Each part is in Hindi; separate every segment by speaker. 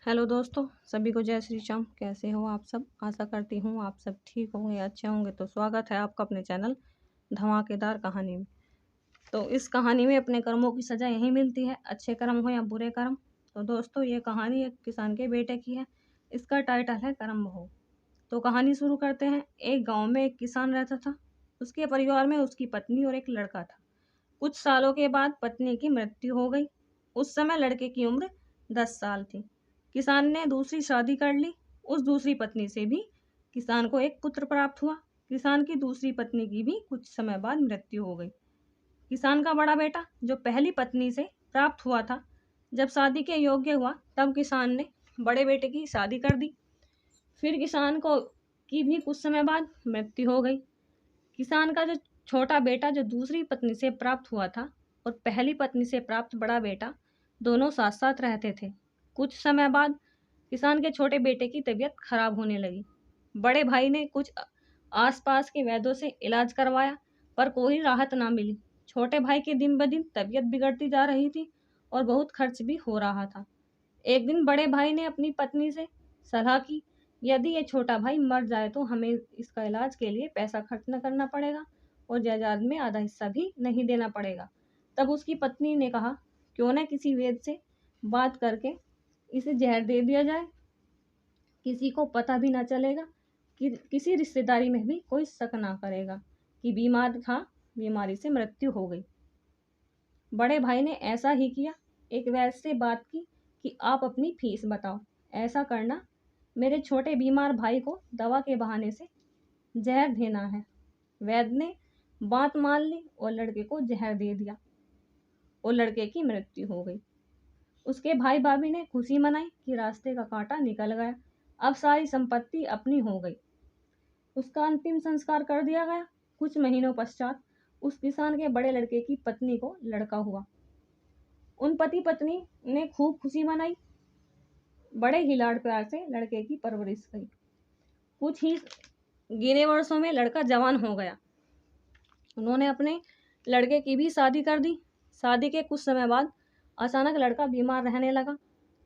Speaker 1: हेलो दोस्तों, सभी को जय श्री राम। कैसे हो आप सब? आशा करती हूँ आप सब ठीक होंगे, अच्छे होंगे। तो स्वागत है आपका अपने चैनल धमाकेदार कहानी में। तो इस कहानी में अपने कर्मों की सज़ा यही मिलती है, अच्छे कर्म हो या बुरे कर्म। तो दोस्तों, ये कहानी एक किसान के बेटे की है। इसका टाइटल है कर्म भोग। तो कहानी शुरू करते हैं। एक गाँव में एक किसान रहता था। उसके परिवार में उसकी पत्नी और एक लड़का था। कुछ सालों के बाद पत्नी की मृत्यु हो गई। उस समय लड़के की उम्र 10 साल थी। किसान ने दूसरी शादी कर ली। उस दूसरी पत्नी से भी किसान को एक पुत्र प्राप्त हुआ। किसान की दूसरी पत्नी की भी कुछ समय बाद मृत्यु हो गई। किसान का बड़ा बेटा जो पहली पत्नी से प्राप्त हुआ था, जब शादी के योग्य हुआ तब किसान ने बड़े बेटे की शादी कर दी। फिर किसान को की भी कुछ समय बाद मृत्यु हो गई। किसान का जो छोटा बेटा जो दूसरी पत्नी से प्राप्त हुआ था और पहली पत्नी से प्राप्त बड़ा बेटा, दोनों साथ साथ रहते थे। कुछ समय बाद किसान के छोटे बेटे की तबीयत खराब होने लगी। बड़े भाई ने कुछ आसपास के वैद्यों से इलाज करवाया, पर कोई राहत ना मिली। छोटे भाई की दिन ब दिन तबीयत बिगड़ती जा रही थी और बहुत खर्च भी हो रहा था। एक दिन बड़े भाई ने अपनी पत्नी से सलाह की, यदि ये छोटा भाई मर जाए तो हमें इसका इलाज के लिए पैसा खर्च न करना पड़ेगा और जायदाद में आधा हिस्सा भी नहीं देना पड़ेगा। तब उसकी पत्नी ने कहा, क्यों न किसी वैद्य से बात करके इसे जहर दे दिया जाए। किसी को पता भी ना चलेगा, कि किसी रिश्तेदारी में भी कोई शक ना करेगा कि बीमार था, बीमारी से मृत्यु हो गई। बड़े भाई ने ऐसा ही किया। एक वैद्य से बात की कि आप अपनी फीस बताओ, ऐसा करना, मेरे छोटे बीमार भाई को दवा के बहाने से जहर देना है। वैद्य ने बात मान ली और लड़के को जहर दे दिया और लड़के की मृत्यु हो गई। उसके भाई भाभी ने खुशी मनाई कि रास्ते का कांटा निकल गया, अब सारी संपत्ति अपनी हो गई। उसका अंतिम संस्कार कर दिया गया। कुछ महीनों पश्चात उस किसान के बड़े लड़के की पत्नी को लड़का हुआ। उन पति पत्नी ने खूब खुशी मनाई। बड़े ही लाड प्यार से लड़के की परवरिश की। कुछ ही गिने वर्षों में लड़का जवान हो गया। उन्होंने अपने लड़के की भी शादी कर दी। शादी के कुछ समय बाद अचानक लड़का बीमार रहने लगा।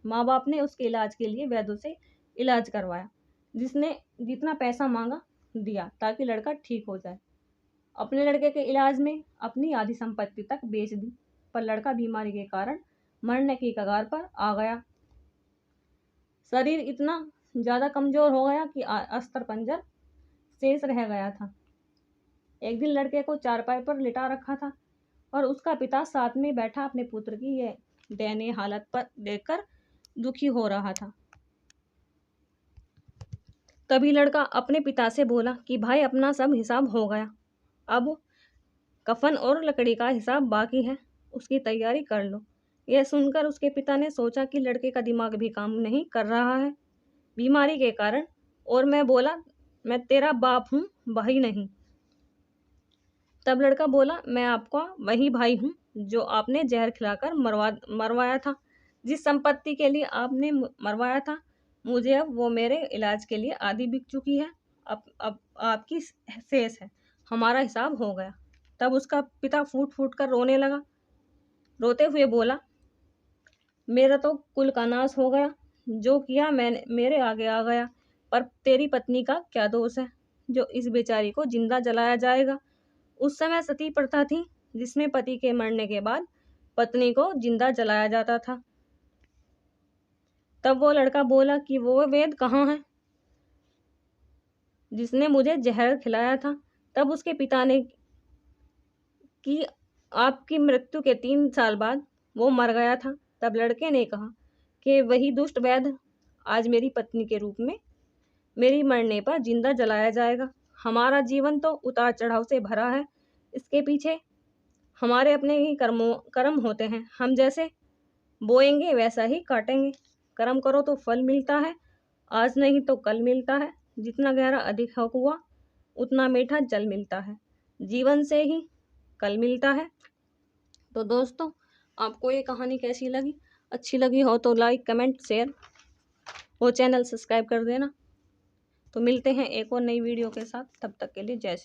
Speaker 1: माँ बाप ने उसके इलाज के लिए वैद्यों से इलाज करवाया, जिसने जितना पैसा मांगा दिया ताकि लड़का ठीक हो जाए। अपने लड़के के इलाज में अपनी आधी संपत्ति तक बेच दी, पर लड़का बीमारी के कारण मरने की कगार पर आ गया। शरीर इतना ज़्यादा कमज़ोर हो गया कि अस्त्र पंजर शेष रह गया था। एक दिन लड़के को चारपाई पर लिटा रखा था और उसका पिता साथ में बैठा अपने पुत्र की ये दयनीय हालत पर देखकर दुखी हो रहा था। तभी लड़का अपने पिता से बोला कि भाई, अपना सब हिसाब हो गया, अब कफन और लकड़ी का हिसाब बाकी है, उसकी तैयारी कर लो। यह सुनकर उसके पिता ने सोचा कि लड़के का दिमाग भी काम नहीं कर रहा है बीमारी के कारण, और मैं बोला, मैं तेरा बाप हूँ, भाई नहीं। तब लड़का बोला, मैं आपका वही भाई हूँ जो आपने जहर खिलाकर मरवाया था। जिस संपत्ति के लिए आपने मरवाया था, मुझे अब वो मेरे इलाज के लिए आधी बिक चुकी है। अब आपकी शेष है, हमारा हिसाब हो गया। तब उसका पिता फूट फूट कर रोने लगा। रोते हुए बोला, मेरा तो कुल का नाश हो गया, जो किया मैंने मेरे आगे आ गया, पर तेरी पत्नी का क्या दोष है जो इस बेचारी को जिंदा जलाया जाएगा। उस समय सती प्रथा थी, जिसमें पति के मरने के बाद पत्नी को जिंदा जलाया जाता था। तब वो लड़का बोला कि वो वेद कहाँ है जिसने मुझे जहर खिलाया था। तब उसके पिता ने कि आपकी मृत्यु के 3 साल बाद वो मर गया था। तब लड़के ने कहा कि वही दुष्ट वैद्य आज मेरी पत्नी के रूप में मेरी मरने पर जिंदा जलाया जाएगा। हमारा जीवन तो उतार चढ़ाव से भरा है, इसके पीछे हमारे अपने ही कर्म होते हैं। हम जैसे बोएंगे वैसा ही काटेंगे। कर्म करो तो फल मिलता है, आज नहीं तो कल मिलता है। जितना गहरा अधिक हुआ उतना मीठा जल मिलता है। जीवन से ही कल मिलता है। तो दोस्तों, आपको ये कहानी कैसी लगी? अच्छी लगी हो तो लाइक, कमेंट, शेयर और चैनल सब्सक्राइब कर देना। तो मिलते हैं एक और नई वीडियो के साथ। तब तक के लिए जय श्री राम।